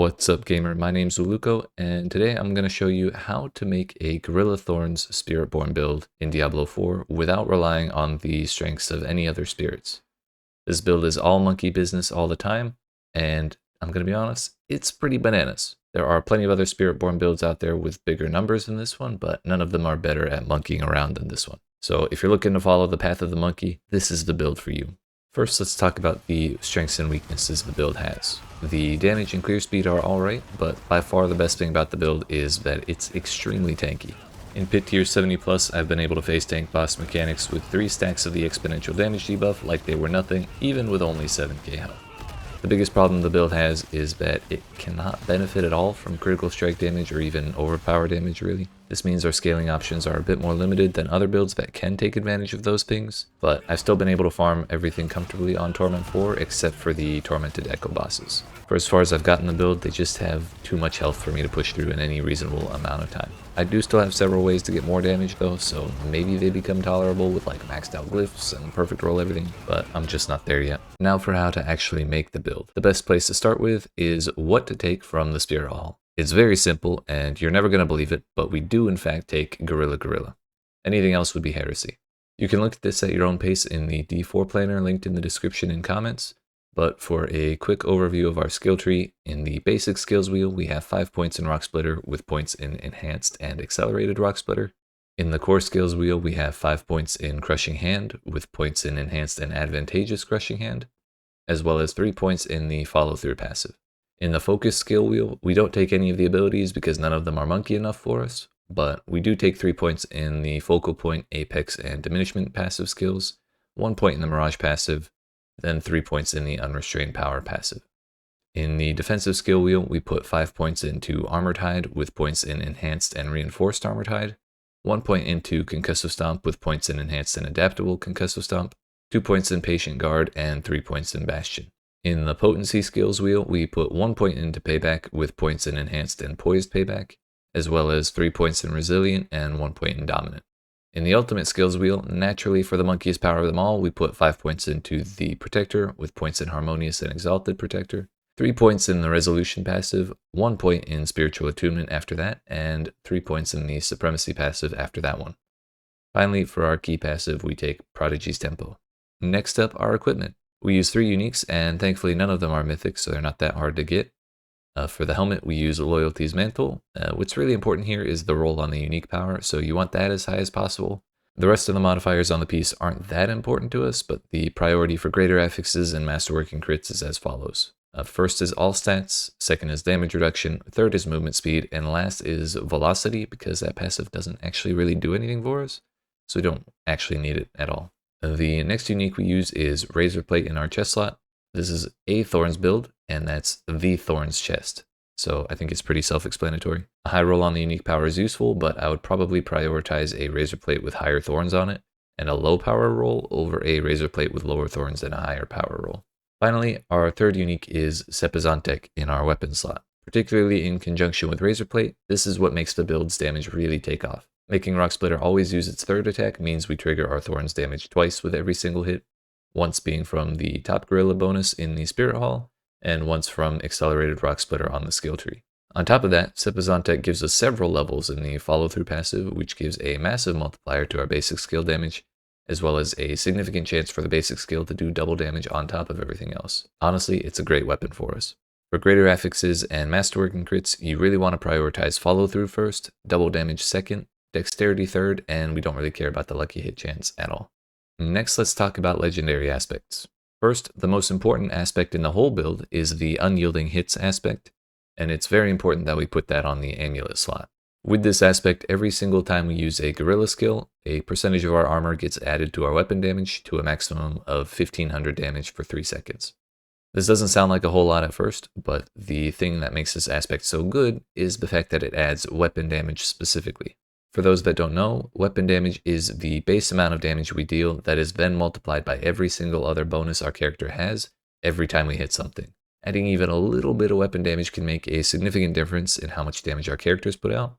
What's up, gamer? My name's Wilucco, and today I'm going to show you how to make a Gorilla Thorns Spiritborn build in Diablo 4 without relying on the strengths of any other spirits. This build is all monkey business all the time, and I'm going to be honest, it's pretty bananas. There are plenty of other Spiritborn builds out there with bigger numbers than this one, but none of them are better at monkeying around than this one. So if you're looking to follow the path of the monkey, this is the build for you. First, let's talk about the strengths and weaknesses the build has. The damage and clear speed are alright, but by far the best thing about the build is that it's extremely tanky. In pit tier 70 plus, I've been able to face tank boss mechanics with 3 stacks of the exponential damage debuff like they were nothing, even with only 7k health. The biggest problem the build has is that it cannot benefit at all from critical strike damage or even overpower damage really. This means our scaling options are a bit more limited than other builds that can take advantage of those things, but I've still been able to farm everything comfortably on Torment 4 except for the Tormented Echo bosses. For as far as I've gotten the build, they just have too much health for me to push through in any reasonable amount of time. I do still have several ways to get more damage though, so maybe they become tolerable with like maxed out glyphs and perfect roll everything, but I'm just not there yet. Now for how to actually make the build. The best place to start with is what to take from the Spirit Hall. It's very simple, and you're never going to believe it, but we do in fact take Gorilla. Anything else would be heresy. You can look at this at your own pace in the D4 planner linked in the description and comments, but for a quick overview of our skill tree, in the basic skills wheel we have 5 points in Rock Splitter with points in Enhanced and Accelerated Rock Splitter. In the core skills wheel we have 5 points in Crushing Hand with points in Enhanced and Advantageous Crushing Hand, as well as 3 points in the Follow Through passive. In the focus skill wheel, we don't take any of the abilities because none of them are monkey enough for us, but we do take 3 points in the Focal Point, Apex, and Diminishment passive skills, 1 point in the Mirage passive, then 3 points in the Unrestrained Power passive. In the defensive skill wheel, we put 5 points into Armored Hide with points in Enhanced and Reinforced Armored Hide, 1 point into Concussive Stomp with points in Enhanced and Adaptable Concussive Stomp, 2 points in Patient Guard, and 3 points in Bastion. In the Potency skills wheel, we put 1 point into Payback with points in Enhanced and Poised Payback, as well as 3 points in Resilient and 1 point in Dominant. In the Ultimate skills wheel, naturally for the monkiest power of them all, we put 5 points into the Protector with points in Harmonious and Exalted Protector, 3 points in the Resolution passive, 1 point in Spiritual Attunement after that, and 3 points in the Supremacy passive after that one. Finally, for our key passive, we take Prodigy's Tempo. Next up, our equipment. We use 3 uniques, and thankfully none of them are mythic, so they're not that hard to get. For the helmet, we use Loyalty's Mantle. What's really important here is the roll on the unique power, so you want that as high as possible. The rest of the modifiers on the piece aren't that important to us, but the priority for greater affixes and masterwork and crits is as follows. First is all stats, second is damage reduction, third is movement speed, and last is velocity, because that passive doesn't actually really do anything for us, so we don't actually need it at all. The next unique we use is Razor Plate in our chest slot. This is a Thorns build, and that's the Thorns chest. So I think it's pretty self-explanatory. A high roll on the unique power is useful, but I would probably prioritize a Razor Plate with higher thorns on it, and a low power roll over a Razor Plate with lower thorns and a higher power roll. Finally, our third unique is Sepizantek in our weapon slot. Particularly in conjunction with Razor Plate, this is what makes the build's damage really take off. Making Rock Splitter always use its third attack means we trigger our Thorns damage twice with every single hit, once being from the top Gorilla bonus in the Spirit Hall, and once from Accelerated Rock Splitter on the skill tree. On top of that, Sepizantek gives us several levels in the Follow Through passive, which gives a massive multiplier to our basic skill damage, as well as a significant chance for the basic skill to do double damage on top of everything else. Honestly, it's a great weapon for us. For greater affixes and masterwork and crits, you really want to prioritize Follow Through first, double damage second, Dexterity third, and we don't really care about the lucky hit chance at all. Next, let's talk about legendary aspects. First, the most important aspect in the whole build is the Unyielding Hits aspect, and it's very important that we put that on the amulet slot. With this aspect, every single time we use a Gorilla skill, a percentage of our armor gets added to our weapon damage to a maximum of 1500 damage for 3 seconds. This doesn't sound like a whole lot at first, but the thing that makes this aspect so good is the fact that it adds weapon damage specifically. For those that don't know, weapon damage is the base amount of damage we deal that is then multiplied by every single other bonus our character has every time we hit something. Adding even a little bit of weapon damage can make a significant difference in how much damage our characters put out,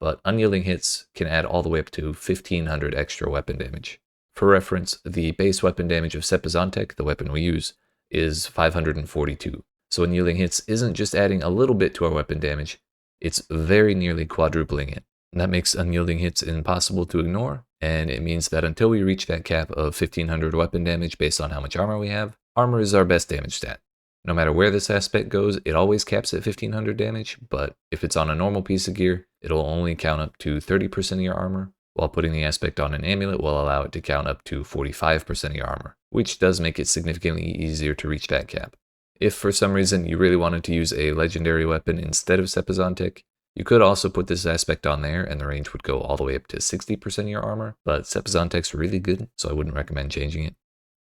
but Unyielding Hits can add all the way up to 1500 extra weapon damage. For reference, the base weapon damage of Sepizantek, the weapon we use, is 542. So Unyielding Hits isn't just adding a little bit to our weapon damage, it's very nearly quadrupling it. And that makes Unyielding Hits impossible to ignore, and it means that until we reach that cap of 1500 weapon damage based on how much armor we have, armor is our best damage stat. No matter where this aspect goes, it always caps at 1500 damage, but if it's on a normal piece of gear, it'll only count up to 30% of your armor, while putting the aspect on an amulet will allow it to count up to 45% of your armor, which does make it significantly easier to reach that cap. If for some reason you really wanted to use a legendary weapon instead of Sepizantic, you could also put this aspect on there and the range would go all the way up to 60% of your armor, but Sepizantic's really good, so I wouldn't recommend changing it.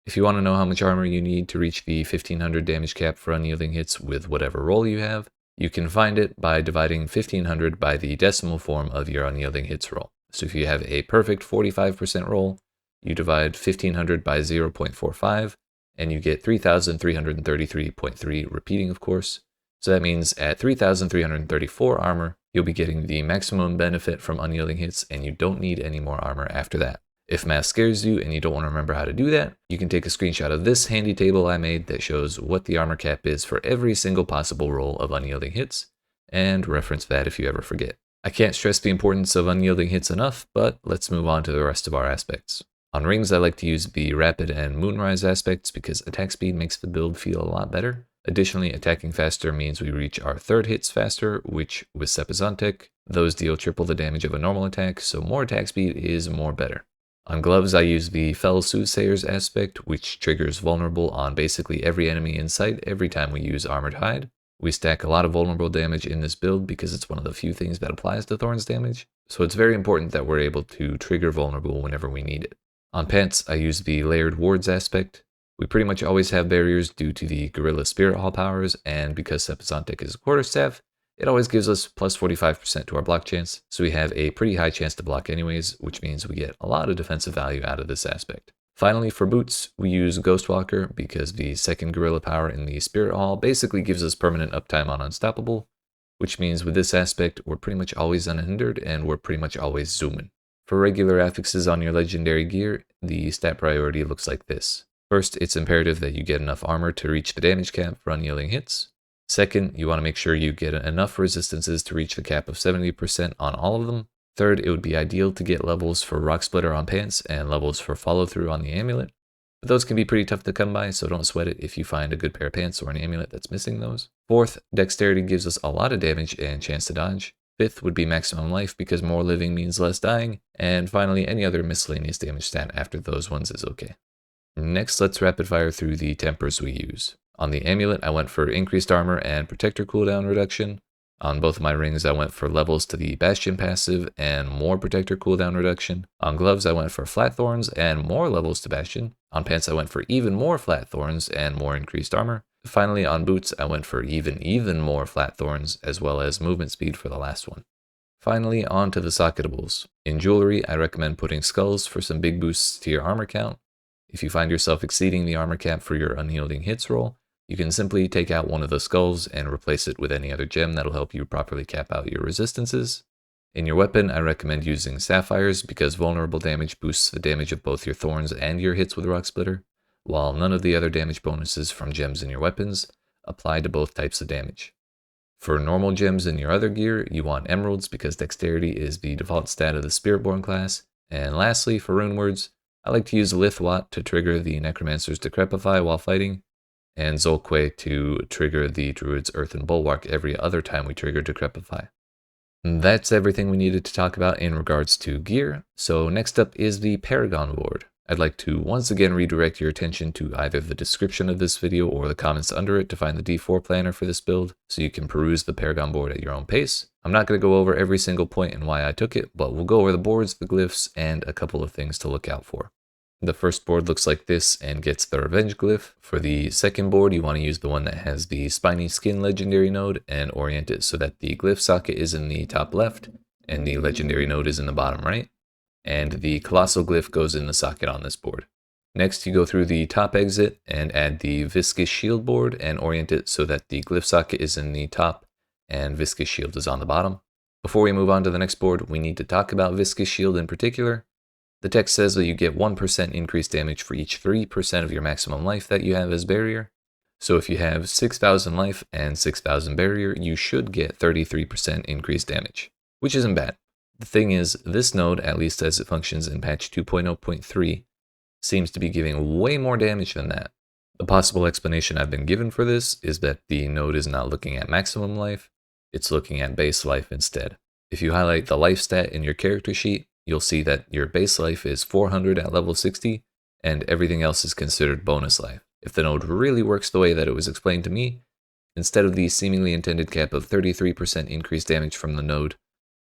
If you want to know how much armor you need to reach the 1500 damage cap for Unyielding Hits with whatever roll you have, you can find it by dividing 1500 by the decimal form of your Unyielding Hits roll. So if you have a perfect 45% roll, you divide 1500 by 0.45, and you get 3333.3, repeating of course. So that means at 3334 armor, you'll be getting the maximum benefit from Unyielding Hits, and you don't need any more armor after that. If math scares you and you don't want to remember how to do that, you can take a screenshot of this handy table I made that shows what the armor cap is for every single possible roll of Unyielding Hits, and reference that if you ever forget. I can't stress the importance of Unyielding Hits enough, but let's move on to the rest of our aspects. On rings, I like to use the Rapid and Moonrise aspects because attack speed makes the build feel a lot better. Additionally, attacking faster means we reach our third hits faster, which with Sepizantic, those deal triple the damage of a normal attack, so more attack speed is more better. On gloves, I use the Fell Soothsayer's aspect, which triggers vulnerable on basically every enemy in sight every time we use Armored Hide. We stack a lot of vulnerable damage in this build because it's one of the few things that applies to Thorns damage, so it's very important that we're able to trigger vulnerable whenever we need it. On pants, I use the Layered Wards aspect. We pretty much always have barriers due to the Gorilla Spirit Hall powers, and because Sepizantic is a quarterstaff, it always gives us plus 45% to our block chance, so we have a pretty high chance to block anyways, which means we get a lot of defensive value out of this aspect. Finally, for boots, we use Ghostwalker because the second Gorilla power in the Spirit Hall basically gives us permanent uptime on Unstoppable, which means with this aspect, we're pretty much always unhindered and we're pretty much always zooming. For regular affixes on your legendary gear, the stat priority looks like this. First, it's imperative that you get enough armor to reach the damage cap for Unyielding Hits. Second, you want to make sure you get enough resistances to reach the cap of 70% on all of them. Third, it would be ideal to get levels for Rock Splitter on pants and levels for follow through on the amulet. But those can be pretty tough to come by, so don't sweat it if you find a good pair of pants or an amulet that's missing those. Fourth, dexterity gives us a lot of damage and chance to dodge. Fifth would be maximum life because more living means less dying. And finally, any other miscellaneous damage stat after those ones is okay. Next, let's rapid fire through the tempers we use. On the amulet, I went for increased armor and protector cooldown reduction. On both of my rings, I went for levels to the Bastion passive and more protector cooldown reduction. On gloves, I went for flat thorns and more levels to Bastion. On pants, I went for even more flat thorns and more increased armor. Finally, on boots, I went for even more flat thorns as well as movement speed for the last one. Finally, on to the socketables. In jewelry, I recommend putting skulls for some big boosts to your armor count. If you find yourself exceeding the armor cap for your Unyielding Hits roll, you can simply take out one of the skulls and replace it with any other gem that'll help you properly cap out your resistances. In your weapon, I recommend using sapphires because vulnerable damage boosts the damage of both your thorns and your hits with Rock Splitter, while none of the other damage bonuses from gems in your weapons apply to both types of damage. For normal gems in your other gear, you want emeralds because dexterity is the default stat of the Spiritborn class. And lastly, for Runewords, I like to use Lithwat to trigger the Necromancer's Decrepify while fighting, and Zolkwe to trigger the Druid's Earthen Bulwark every other time we trigger Decrepify. That's everything we needed to talk about in regards to gear, so next up is the Paragon Board. I'd like to once again redirect your attention to either the description of this video or the comments under it to find the D4 planner for this build, so you can peruse the Paragon Board at your own pace. I'm not going to go over every single point and why I took it, but we'll go over the boards, the glyphs, and a couple of things to look out for. The first board looks like this and gets the Revenge glyph. For the second board, you want to use the one that has the Spiny Skin legendary node and orient it so that the glyph socket is in the top left and the legendary node is in the bottom right. And the Colossal glyph goes in the socket on this board. Next, you go through the top exit and add the Viscous Shield board and orient it so that the glyph socket is in the top and Viscous Shield is on the bottom. Before we move on to the next board, we need to talk about Viscous Shield in particular. The text says that you get 1% increased damage for each 3% of your maximum life that you have as barrier. So if you have 6,000 life and 6,000 barrier, you should get 33% increased damage, which isn't bad. The thing is, this node, at least as it functions in patch 2.0.3, seems to be giving way more damage than that. The possible explanation I've been given for this is that the node is not looking at maximum life, it's looking at base life instead. If you highlight the life stat in your character sheet, you'll see that your base life is 400 at level 60, and everything else is considered bonus life. If the node really works the way that it was explained to me, instead of the seemingly intended cap of 33% increased damage from the node,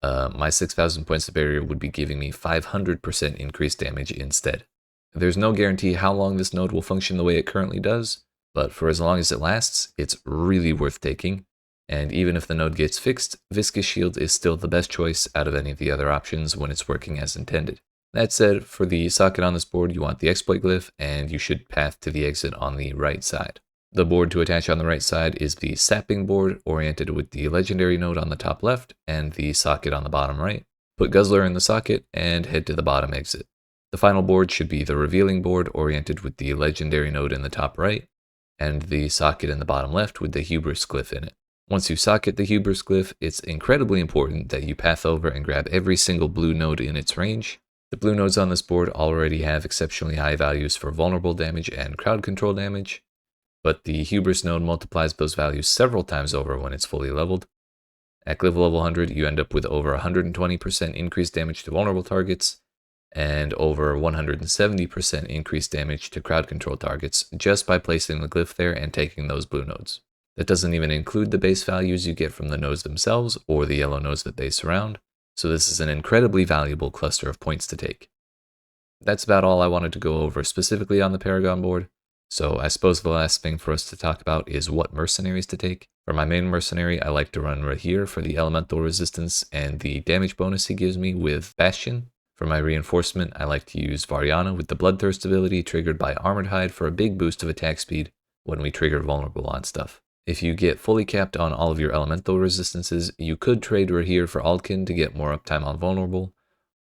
my 6,000 points of barrier would be giving me 500% increased damage instead. There's no guarantee how long this node will function the way it currently does, but for as long as it lasts, it's really worth taking. And even if the node gets fixed, Viscous Shield is still the best choice out of any of the other options when it's working as intended. That said, for the socket on this board, you want the exploit glyph, and you should path to the exit on the right side. The board to attach on the right side is the sapping board, oriented with the legendary node on the top left, and the socket on the bottom right. Put Guzzler in the socket, and head to the bottom exit. The final board should be the revealing board, oriented with the legendary node in the top right, and the socket in the bottom left with the Hubris glyph in it. Once you socket the Hubris glyph, it's incredibly important that you path over and grab every single blue node in its range. The blue nodes on this board already have exceptionally high values for vulnerable damage and crowd control damage, but the Hubris node multiplies those values several times over when it's fully leveled. At glyph level 100, you end up with over 120% increased damage to vulnerable targets, and over 170% increased damage to crowd control targets just by placing the glyph there and taking those blue nodes. That doesn't even include the base values you get from the nodes themselves or the yellow nodes that they surround, so this is an incredibly valuable cluster of points to take. That's about all I wanted to go over specifically on the Paragon board, so I suppose the last thing for us to talk about is what Mercenaries to take. For my main Mercenary, I like to run Rahir for the elemental resistance and the damage bonus he gives me with Bastion. For my reinforcement, I like to use Variana with the Bloodthirst ability triggered by Armored Hide for a big boost of attack speed when we trigger vulnerable on stuff. If you get fully capped on all of your elemental resistances, you could trade Rahir for Aldkin to get more uptime on vulnerable,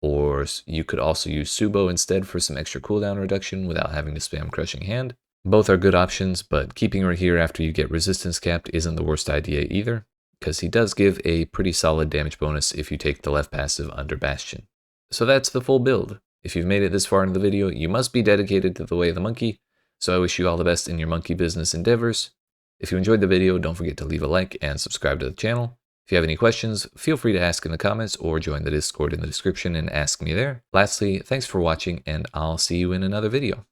or you could also use Subo instead for some extra cooldown reduction without having to spam Crushing Hand. Both are good options, but keeping Rahir after you get resistance capped isn't the worst idea either, because he does give a pretty solid damage bonus if you take the left passive under Bastion. So that's the full build. If you've made it this far into the video, you must be dedicated to the way of the monkey, so I wish you all the best in your monkey business endeavors. If you enjoyed the video, don't forget to leave a like and subscribe to the channel. If you have any questions, feel free to ask in the comments or join the Discord in the description and ask me there. Lastly, thanks for watching, and I'll see you in another video.